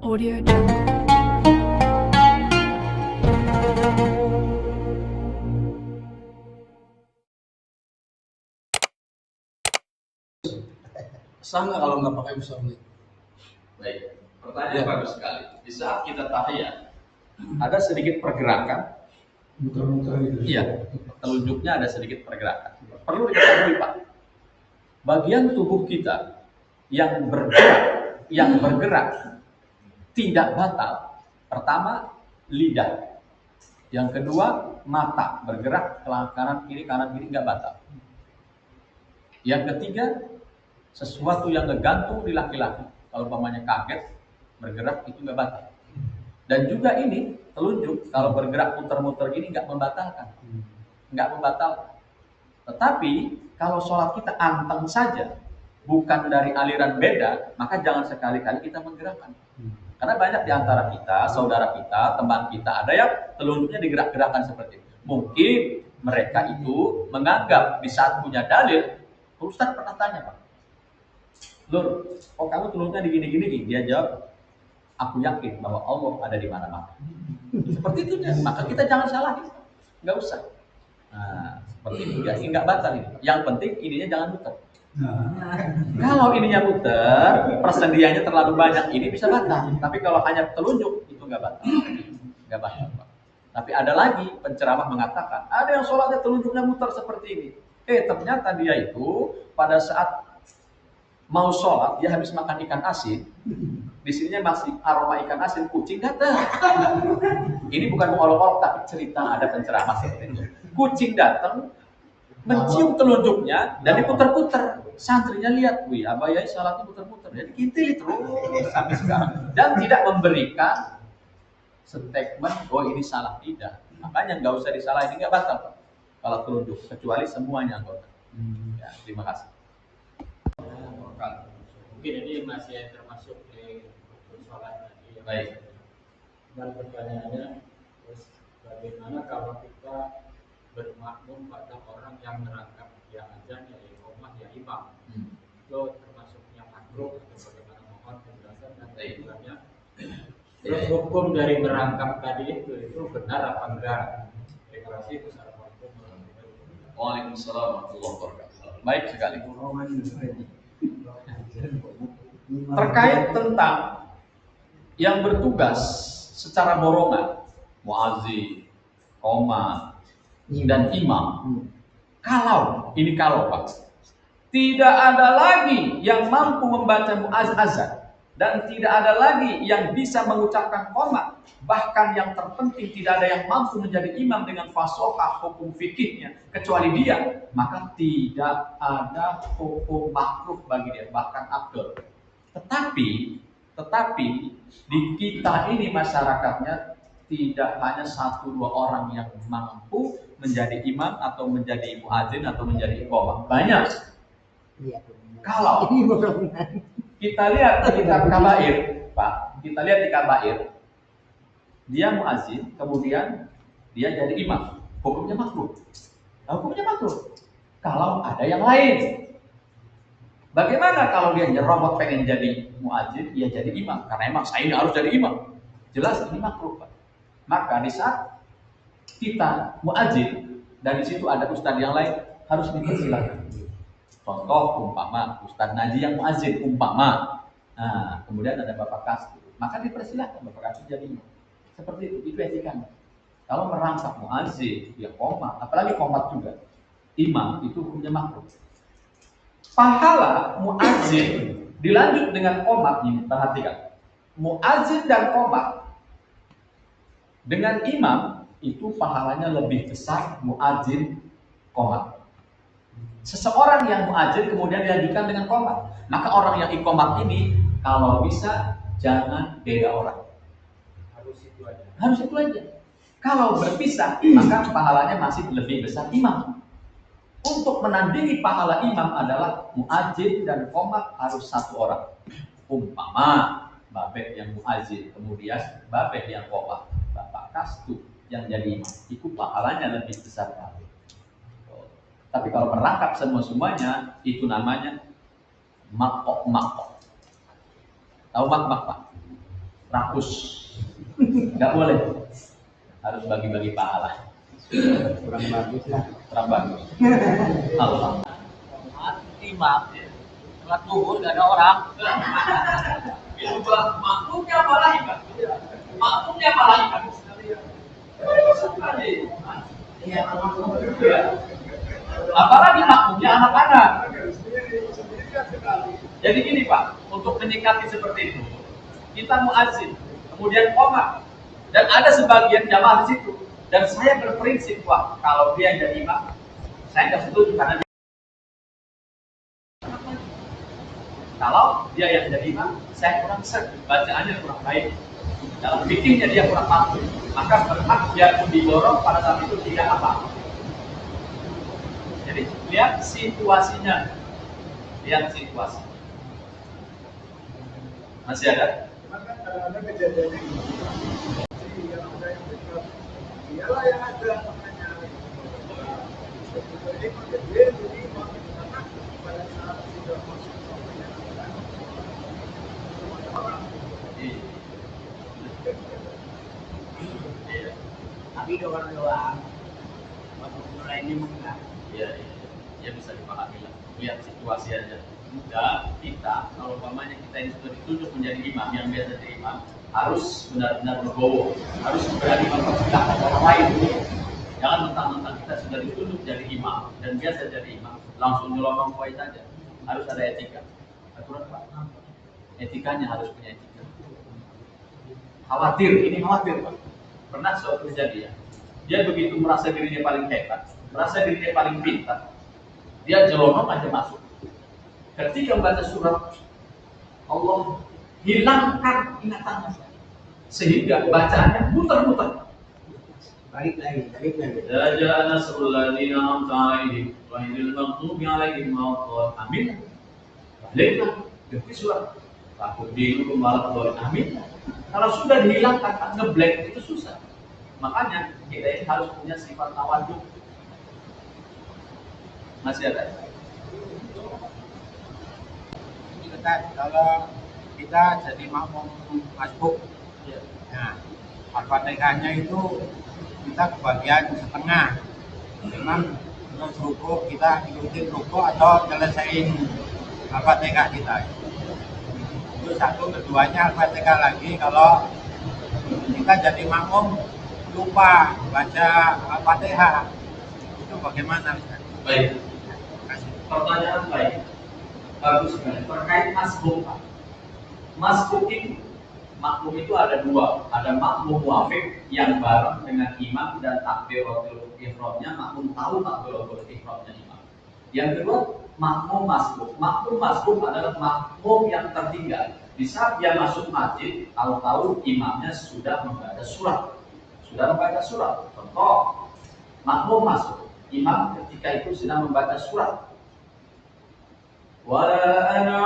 Audio Jungle. Sah nggak kalau nggak pakai usaha ini? Baik, pertanyaan bagus sekali. Di saat kita tahiyat, ada sedikit pergerakan. Muter-muter gitu. Iya, telunjuknya ada sedikit pergerakan. Perlu diketahui Pak, bagian tubuh kita yang bergerak tidak batal. Pertama, lidah. Yang kedua, mata bergerak ke kanan kiri nggak batal. Yang ketiga, sesuatu yang ngegantung di laki-laki. Kalau umpamanya kaget, bergerak itu nggak batal. Dan juga ini telunjuk kalau bergerak muter-muter gini nggak membatalkan. Tetapi kalau sholat kita anteng saja, bukan dari aliran beda, maka jangan sekali-kali kita menggerakkan. Karena banyak di antara kita, saudara kita, teman kita, ada yang telunjuknya digerak-gerakkan seperti itu. Mungkin mereka itu menganggap di saat punya dalil, Ustaz pernah tanya Pak, Lur, oh kamu telunjuknya di gini-gini? Dia jawab, aku yakin bahwa Allah ada di mana-mana. Seperti itu ya. Maka kita jangan salahin, nggak usah. Nah, seperti itu ya, nggak batal ini. Yang penting ininya jangan muter. Kalau ininya muter, persendiannya terlalu banyak, ini bisa batal. Tapi kalau hanya telunjuk, itu nggak batal. Nggak batal. Tapi ada lagi penceramah mengatakan, ada yang sholatnya telunjuknya muter seperti ini. Ternyata dia itu pada saat mau sholat, dia habis makan ikan asin, di sininya masih aroma ikan asin, kucing datang. Ini bukan mengolok-olok, tapi cerita ada penceramah seperti itu. Kucing datang, mencium telunjuknya, dan diputer-puter. Santrinya lihat, wih, abayai sholatnya puter-puter. Jadi kintili terus sampai sekarang. Dan tidak memberikan statement, oh ini salah, tidak. Makanya nggak usah disalahin, ini nggak batal Pak. Kalau telunjuk, kecuali semuanya anggota. Ya, terima kasih. Mungkin ini masih termasuk di sholat tadi. Baik. Dan pertanyaannya, terus bagaimana kalau kita bermakmum pada orang yang merangkap yang azan ya iqamah ya imam, itu termasuknya makruh atau bagaimana, mohon penjelasan dan tujuannya. Terus hukum dari merangkap tadi itu benar apa enggak? Terima kasih. Assalamualaikum warahmatullahi wabarakatuh. Waalaikumsalam warahmatullahi wabarakatuh. Baik sekali. Terkait tentang yang bertugas secara borongan, muazzin, qomat, dan imam. Kalau Pak, tidak ada lagi yang mampu membaca azan dan tidak ada lagi yang bisa mengucapkan qomat, bahkan yang terpenting tidak ada yang mampu menjadi imam dengan fashohah hukum fikihnya kecuali dia, maka tidak ada hukum makruh bagi dia, bahkan afdal. Tetapi di kita ini masyarakatnya tidak hanya 1-2 orang yang mampu menjadi imam atau menjadi muadzin atau menjadi iqamah. Banyak. Kalau kita lihat di kitab kabair, Pak, kita lihat di kabair, dia muadzin, kemudian dia jadi imam. Hukumnya makruh. Hukumnya makruh. Kalau ada yang lain. Bagaimana kalau dia nyerobot pengen jadi muadzin, dia jadi imam? Karena emang saya ini harus jadi imam. Jelas ini makruh, Pak. Maka di saat kita muadzin dan di situ ada ustadz yang lain, harus dipersilakan. Contoh umpama Ustadz Naji yang muadzin umpama. Nah, kemudian ada Bapak Kasih, maka dipersilakan Bapak Kasih jadi imam. Seperti itu etikanya. Kalau merangkap muadzin, dia qomat, apalagi qomat juga. Imam itu hukumnya makruh. Pahala muadzin dilanjut dengan qomat ini, perhatikan. Muadzin dan qomat dengan imam itu pahalanya lebih besar muadzin qomat. Seseorang yang muadzin kemudian dilanjutkan dengan qomat, maka orang yang iqamat ini kalau bisa jangan beda orang. Harus itu aja. Kalau berpisah, maka pahalanya masih lebih besar imam. Untuk menandingi pahala imam adalah muadzin dan qomat harus 1 orang. Umpama babeh yang muadzin, kemudian babeh yang qomat, Bapak Kastu yang jadi imam, itu pahalanya lebih besar lagi. Tapi kalau merangkap semuanya, itu namanya makok. Tahu makok Pak? rakus. Nggak boleh. Harus bagi-bagi pahala. Kurang bagus lah. Kurang bagus. Allah. Imam, sholat zuhur gak ada orang. Itu juga makmumnya malaikat. Makmumnya malaikat. Iya, Apalagi makmumnya anak-anak. Jadi gini Pak, untuk menyikapi seperti itu, kita muazin, kemudian qomah, dan ada sebagian jamaah di situ. Dan saya berprinsip, wah kalau dia jadi imam, saya nggak setuju karena kalau dia yang jadi imam, saya kurang ser, bacaannya kurang baik, dalam bikinnya dia kurang mampu, maka berhak dia pun didorong pada saat itu tidak apa. Jadi lihat situasinya, lihat situasi. Masih ada? Maka ada kejadian yang yang ada yang dekat, dialah yang ada makanya. Jadi gede, jadi karena pada saat sudah masuk sampai orang. tapi doang. Waktu mulai ini enggak. Iya, ya bisa dipahami lah. Lihat situasi aja. Dan kita, kalau umpamanya kita ini sudah ditunjuk menjadi imam, yang biasa jadi imam, harus benar-benar legowo, harus berani mempersilahkan orang lain. Jangan mentang-mentang kita sudah ditunjuk jadi imam dan biasa jadi imam, langsung nyelonong poin saja. Harus ada etika. Aturan Pak. Etikanya harus punya etika. Khawatir, ini khawatir Pak. Pernah suatu kejadian. Dia begitu merasa dirinya paling hebat, merasa dirinya paling pintar, dia jelonong aja masuk. Ketika membaca surat Allah, hilangkan ingatannya, sehingga bacaannya muter-muter. Balik lagi. Ja'a nasrul ladzina an'amta 'alaihim ghairil maghdubi 'alaihim waladdallin. Amin. Baliklah ganti surat. Takut dihukum waladdallin. Amin. Kalau sudah dihilangkan, ngeblank itu susah. Makanya kita ini harus punya sifat tawadhu. Masih ada? Kalau kita jadi makmum masbuk, nah Al-Fatihahnya itu kita kebagian setengah. Memang terus ruku kita ikutin ruku atau nyelesain Al-Fatihah kita. Itu satu, keduanya Al-Fatihah lagi. Kalau kita jadi makmum lupa baca Al-Fatihah, itu bagaimana? Baik. Pertanyaan baik. Bagus sekali. Terkait masbuk, Pak. Masbuk itu, makmum itu ada dua. Ada makmum muafiq yang bareng dengan imam dan takbiratul ihramnya makmum tahu takbiratul ihramnya imam. Yang kedua, makmum masbuk. Makmum masbuk adalah makmum yang tertinggal. Di saat dia masuk masjid, tahu-tahu imamnya sudah membaca surat. Contoh, makmum masuk. Imam ketika itu sedang membaca surat. Wala ana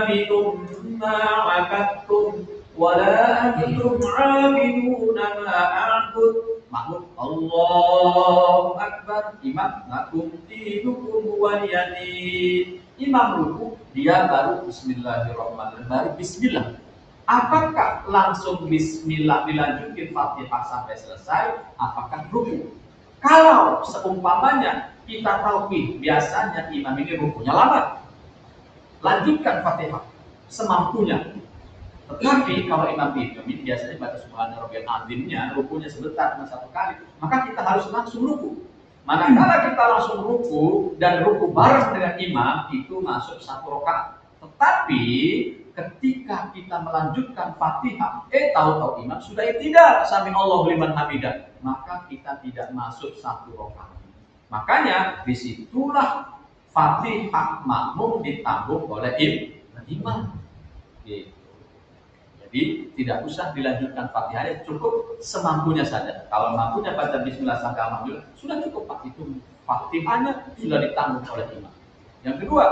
'abidun ma 'abadtum wala antum 'abiduna ma a'bud. Makmum Allahu Akbar. Imam lakum dinukum waliyadin. Imam ruku, dia baru bismillahirrahmanirrahim, baru bismillah. Apakah langsung bismillah dilanjutkan Fatihah sampai selesai? Apakah ruku? Kalau seumpamanya kita tahu biasanya imam ini rukunya lambat, lanjutkan Fatihah semampunya. Tetapi kalau imam ini biasanya baca subhana rabbiyal azimnya, rukunya sebentar cuma satu kali, maka kita harus langsung ruku. Manakala kita langsung ruku dan ruku bareng dengan imam, itu masuk satu rakaat. Tetapi ketika kita melanjutkan Fatihah, tahu-tahu imam sudah tidak sami Allahu liman hamidah, maka kita tidak masuk satu rakaat. Makanya disitulah Fatihah makmum ditanggung oleh imam. Gitu. Jadi tidak usah dilanjutkan Fatihahnya, cukup semampunya saja. Kalau mampunya baca bismillah sampai alhamdulillah, sudah cukup Pak. Itu Fatihahnya sudah ditanggung oleh imam. Yang kedua,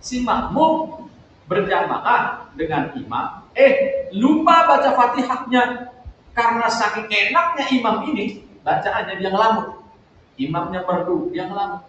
si makmum berjamaah dengan imam, lupa baca Fatihahnya. Karena saking enaknya imam ini, bacaannya dia ngelamun. Imamnya merdu, dia ngelamun.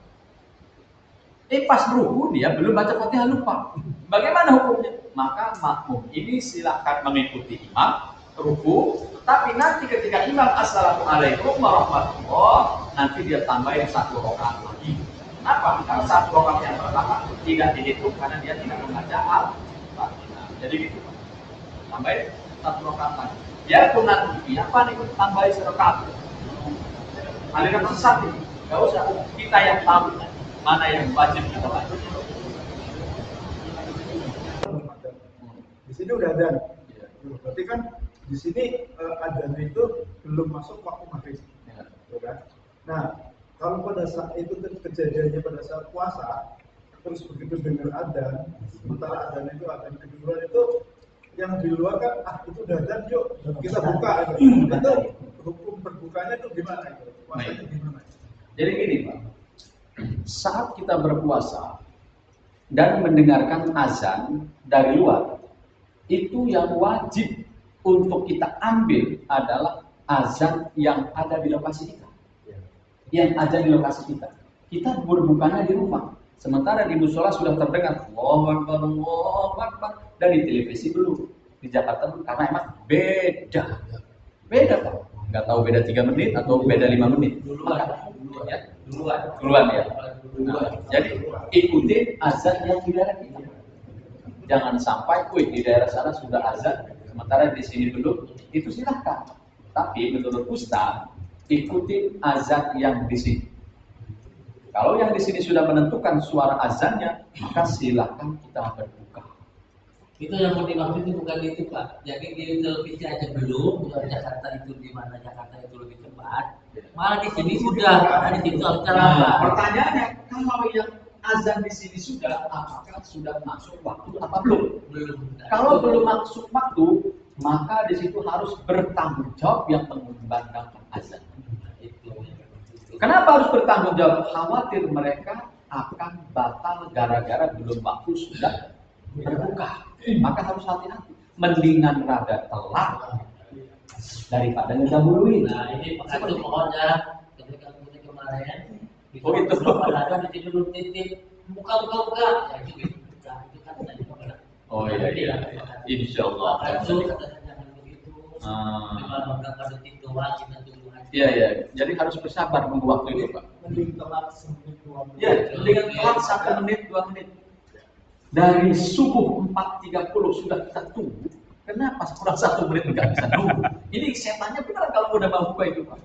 Pas ruku dia belum baca Fatihah, lupa. Bagaimana hukumnya? Maka makmum ini silakan mengikuti imam, ruku, tapi nanti ketika imam assalamualaikum warahmatullah, nanti dia tambahin 1 rakaat lagi. Kenapa? Karena 1 rakaat yang pertama tidak dihitung karena dia tidak membaca al-Fatihah. Jadi gitu, Pak. Tambahin 1 rakaat lagi. Ya pun nanti apa nih tambahin 1 rakaat? Aliran sesat ini, nggak usah. Kita yang tahu mana yang wajib kita baca. Di sini udah ada. Berarti kan di sini adzan itu belum masuk waktu maghrib. Ya. Kan? Nah, kalau pada saat itu kejadiannya pada saat puasa, terus begitu dengar adzan, sementara adzan itu adzan kedua itu yang di luar kan, itu udah adzan, yuk kita buka. Itu hukum berbukanya itu gimana? Puasanya gimana? Jadi gini Pak, saat kita berpuasa dan mendengarkan azan dari luar, itu yang wajib untuk kita ambil adalah azan yang ada di lokasi kita. Yang ada di lokasi kita. Kita berbukanya di rumah. Sementara di musola sudah terdengar Allahu Akbar, Allahu Akbar, dan di televisi belum. Di Jakarta belum, karena emang beda. Beda Pak. Nggak tahu beda 3 menit atau beda 5 menit. Duluan ya. Nah, jadi ikutin azan yang di daerah kita. Jangan sampai, di daerah sana sudah azan, sementara di sini belum. Itu silahkan. Tapi menurut Ustaz, ikutin azan yang di sini. Kalau yang di sini sudah menentukan suara azannya, maka silahkan kita berbuka. Itu yang mau dimaksud itu bukan itu Pak. Jadi di televisi aja belum, di Jakarta itu di mana Jakarta itu lebih cepat. Malah di sini sudah, karena di situ harus lambat. Pertanyaannya, kalau yang azan di sini sudah, apakah sudah masuk waktu apa belum? Belum. Kalau belum masuk waktu, maka di situ harus bertanggung jawab yang mengumandangkan azan. Kenapa harus bertanggung jawab? Khawatir mereka akan batal gara-gara belum waktu sudah berbuka. Maka harus hati-hati. Mendingan rada telat daripada ngedahuluin. Nah ini pengatur mohonnya ketika kemarin Oh itu. Padahal di belum titip buka. Ya itu kan tadi Oh iya. Insyaallah. Itu jangan begitu. Kalau berapa detik doang kita tunggu aja. Iya. Jadi harus bersabar menunggu waktu itu, Pak. Mending telat 1 menit 2 menit. Ya, mendingan telat 1 menit 2 menit. Dari subuh 4.30 sudah kita tunggu. Kenapa kurang 1 menit nggak bisa nunggu? Ini setannya benar kalau udah mau buka itu, Pak.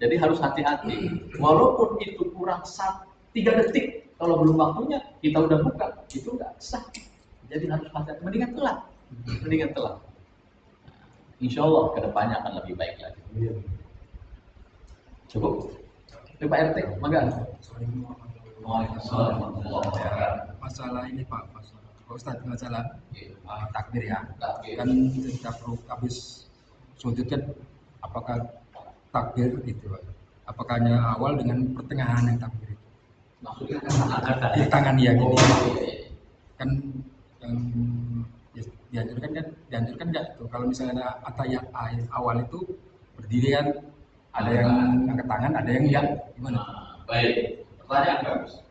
Jadi harus hati-hati. Walaupun itu kurang 3 detik, kalau belum waktunya kita udah buka, itu nggak sah. Jadi harus hati-hati. Mendingan telat. Insya Allah kedepannya akan lebih baik lagi. Cukup? Itu Pak RT, mangga. Masalah ini Pak Ustadz, masalah takbir ya. Kan ketika habis sujud kan, apakah takbir itu, apakah hanya awal dengan pertengahan yang takbir itu? Maksudnya Di tangan ya gini. Kan yang dianjurkan nggak itu. Kalau misalnya atayat awal itu berdiri kan, ada yang angkat tangan, ada yang enggak. Gimana? Baik, pertanyaan bagus.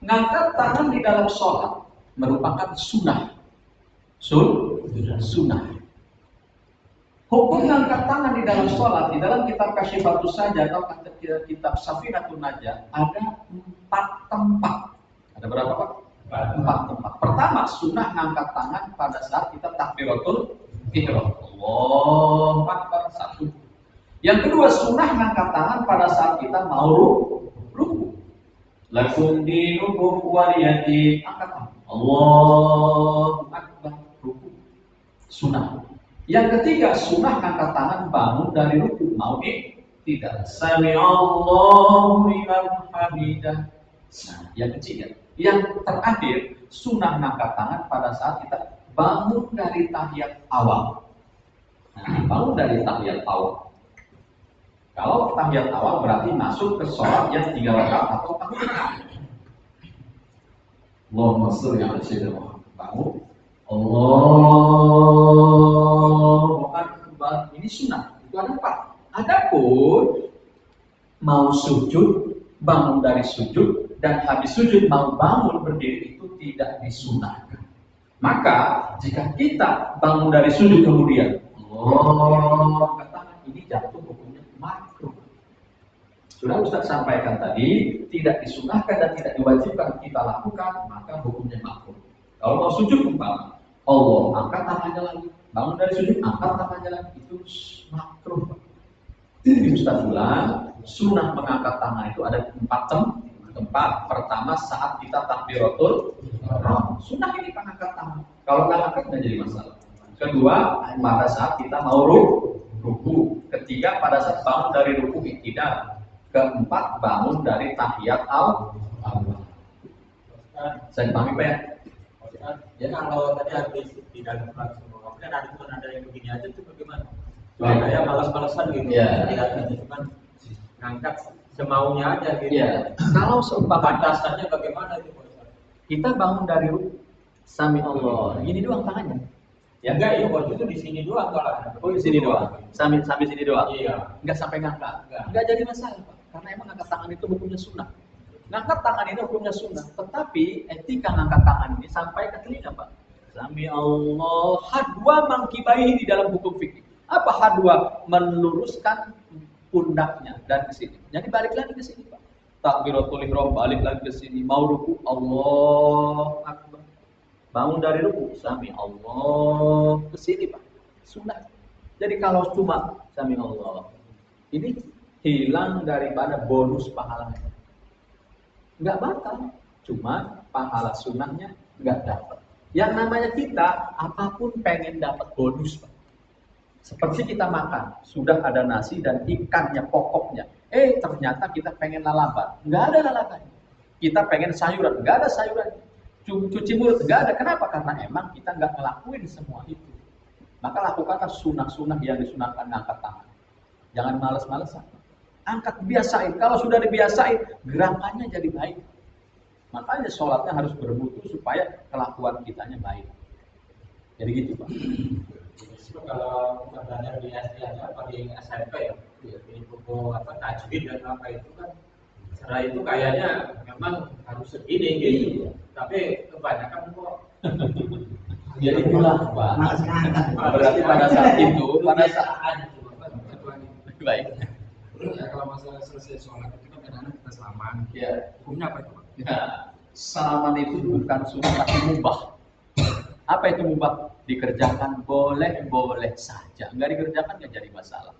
Ngangkat tangan di dalam sholat merupakan sunnah. Sunnah. Hukum ngangkat tangan di dalam sholat, di dalam kitab Kasyifatus Sajdah atau kitab Safinatun Najah ada 4 tempat. Ada berapa Pak? 4 tempat. Pertama, sunnah ngangkat tangan pada saat kita takbiratul ihram. Allahu Akbar 1. Yang kedua, sunnah ngangkat tangan pada saat kita mau ruku. Lakum dinukum waliyadin. Angkat tangan. Allahu Akbar ruku. Sunnah. Yang ketiga, sunnah ngangkat tangan bangun dari ruku. Mau tidak? Sami'allahu liman hamidah. Nah, yang ketiga. Yang terakhir, sunnah ngangkat tangan pada saat kita bangun dari tahiyat awal. Nah, bangun dari tahiyat awal. Kalau tahiyat awal berarti masuk ke sholat yang 3 rakaat atau tahiyat. Allahumma sholli ala sayyidina Muhammad. Bangun. Allahu Akbar. Ini sunnah. Itu ada 4. Adapun mau sujud, bangun dari sujud, dan habis sujud mau bangun berdiri itu tidak disunahkan. Maka jika kita bangun dari sujud kemudian Allah angkat tangan, ini jatuh hukumnya makruh. Sudah Ustaz sampaikan tadi, tidak disunahkan dan tidak diwajibkan kita lakukan, maka hukumnya makruh. Kalau mau sujud umpama, Allah angkat tangannya lagi, bangun dari sujud angkat tangannya lagi, itu makruh. Jadi Ustaz ulang, sunnah mengangkat tangan itu ada 4 tempat. Pertama saat kita takbiratul ihram, sunnah ini mengangkat tangan. Kalau nggak angkat nggak jadi masalah. Kedua, pada saat kita mau ruku. Ketiga, pada saat bangun dari ruku iktidal. Keempat, bangun dari tahiyat al-awwal. Saya pahami Pak ya? Ya kalau tadi habis di dalam sholat semua, kan ada yang begini aja tuh bagaimana? Kayak malas-malasan gitu. Iya. Tidak cuman ngangkat semaunya aja gitu. Iya. Kalau seumpama Batasannya bagaimana itu? kita bangun dari ruku, sami Allah, gini doang tangannya. Ya Enggak, ya waktu itu di sini doang kalau. Oh di sini doang, sambil sini doang. Iya. Nggak sampai ngangkat. Nggak. Nggak jadi masalah Pak, karena emang angkat tangan itu hukumnya sunnah. Ngangkat tangan ini hukumnya sunnah, tetapi etika ngangkat tangan ini sampai ke telinga Pak. Sami Allah, hadwa mangkibaihi di dalam hukum fikih. Apa hadwa? Meluruskan pundaknya dan ke sini. Jadi balik lagi ke sini Pak. Takbiratul ihram balik lagi ke sini. Mau ruku Allah Akbar. Bangun dari ruku, sami Allah, ke sini Pak. Sunnah. Jadi kalau cuma sami Allah, ini hilang daripada bonus pahalanya. Enggak batal, cuma pahala sunnahnya enggak dapat. Yang namanya kita apapun pengen dapat bonus Pak. Seperti kita makan, sudah ada nasi dan ikannya pokoknya. Ternyata kita pengen lalapan, enggak ada lalapannya. Kita pengen sayuran, enggak ada sayuran. Cuci mulut enggak ada. Kenapa? Karena emang kita enggak ngelakuin semua itu. Maka lakukanlah sunnah-sunnah yang disunahkan, angkat tangan. Jangan males-malesan. Angkat, biasain. Kalau sudah dibiasain, gerakannya jadi baik. Makanya sholatnya harus bermutu supaya kelakuan kitanya baik. Jadi gitu Pak. Kalau misalnya di SD apa di SMP ya, di buku apa tajwid dan apa itu kan secara itu kayaknya memang harus segini gitu. Tapi kebanyakan kok Jadi itulah Pak. Berarti pada saat itu, pada saat baik. Ya, kalau masalah selesai sholat itu kan kadang-kadang kita salaman. Ya. Hukumnya apa itu Pak? Ya, salaman itu bukan sunnah tapi mubah. Apa itu mubah? Dikerjakan boleh saja. Nggak dikerjakan nggak jadi masalah.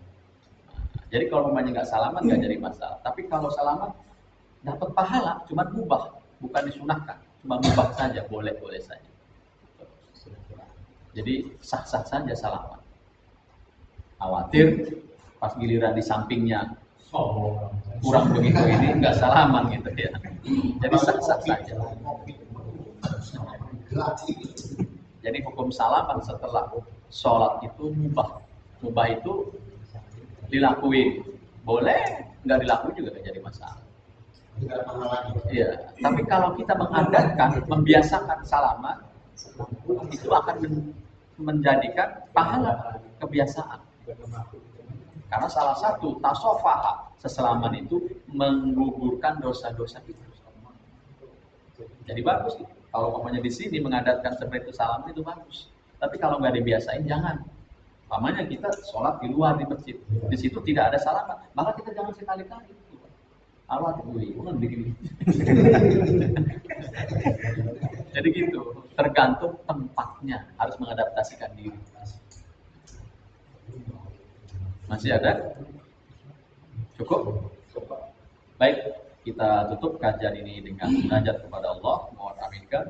Nah, jadi kalau mamanya nggak salaman nggak jadi masalah. Tapi kalau salaman dapat pahala, cuma mubah, bukan disunahkan. Cuma mubah saja, boleh saja. Jadi sah-sah saja salaman. Khawatir pas giliran di sampingnya kurang begitu ini nggak salaman gitu ya. Jadi sah-sah saja. Jadi hukum salaman setelah sholat itu mubah. Mubah itu dilakuin. Boleh, nggak dilakuin juga nggak jadi masalah. Iya. Tapi kalau kita mengadatkan, membiasakan salaman, itu akan menjadikan pahala kebiasaan. Karena salah satu tasofaha seselaman itu menggugurkan dosa-dosa kita. Jadi bagus. Kalau umpamanya di sini mengadatkan seperti itu salaman itu bagus. Tapi kalau nggak dibiasain jangan. Umpamanya kita sholat di luar di masjid, di situ tidak ada salaman, maka kita jangan sekali-kali. Awat bukan begini. Jadi gitu. Tergantung tempatnya, harus mengadaptasikan diri. Masih ada? Cukup? Baik, kita tutup kajian ini dengan munajat kepada Allah. Mohon aminkan.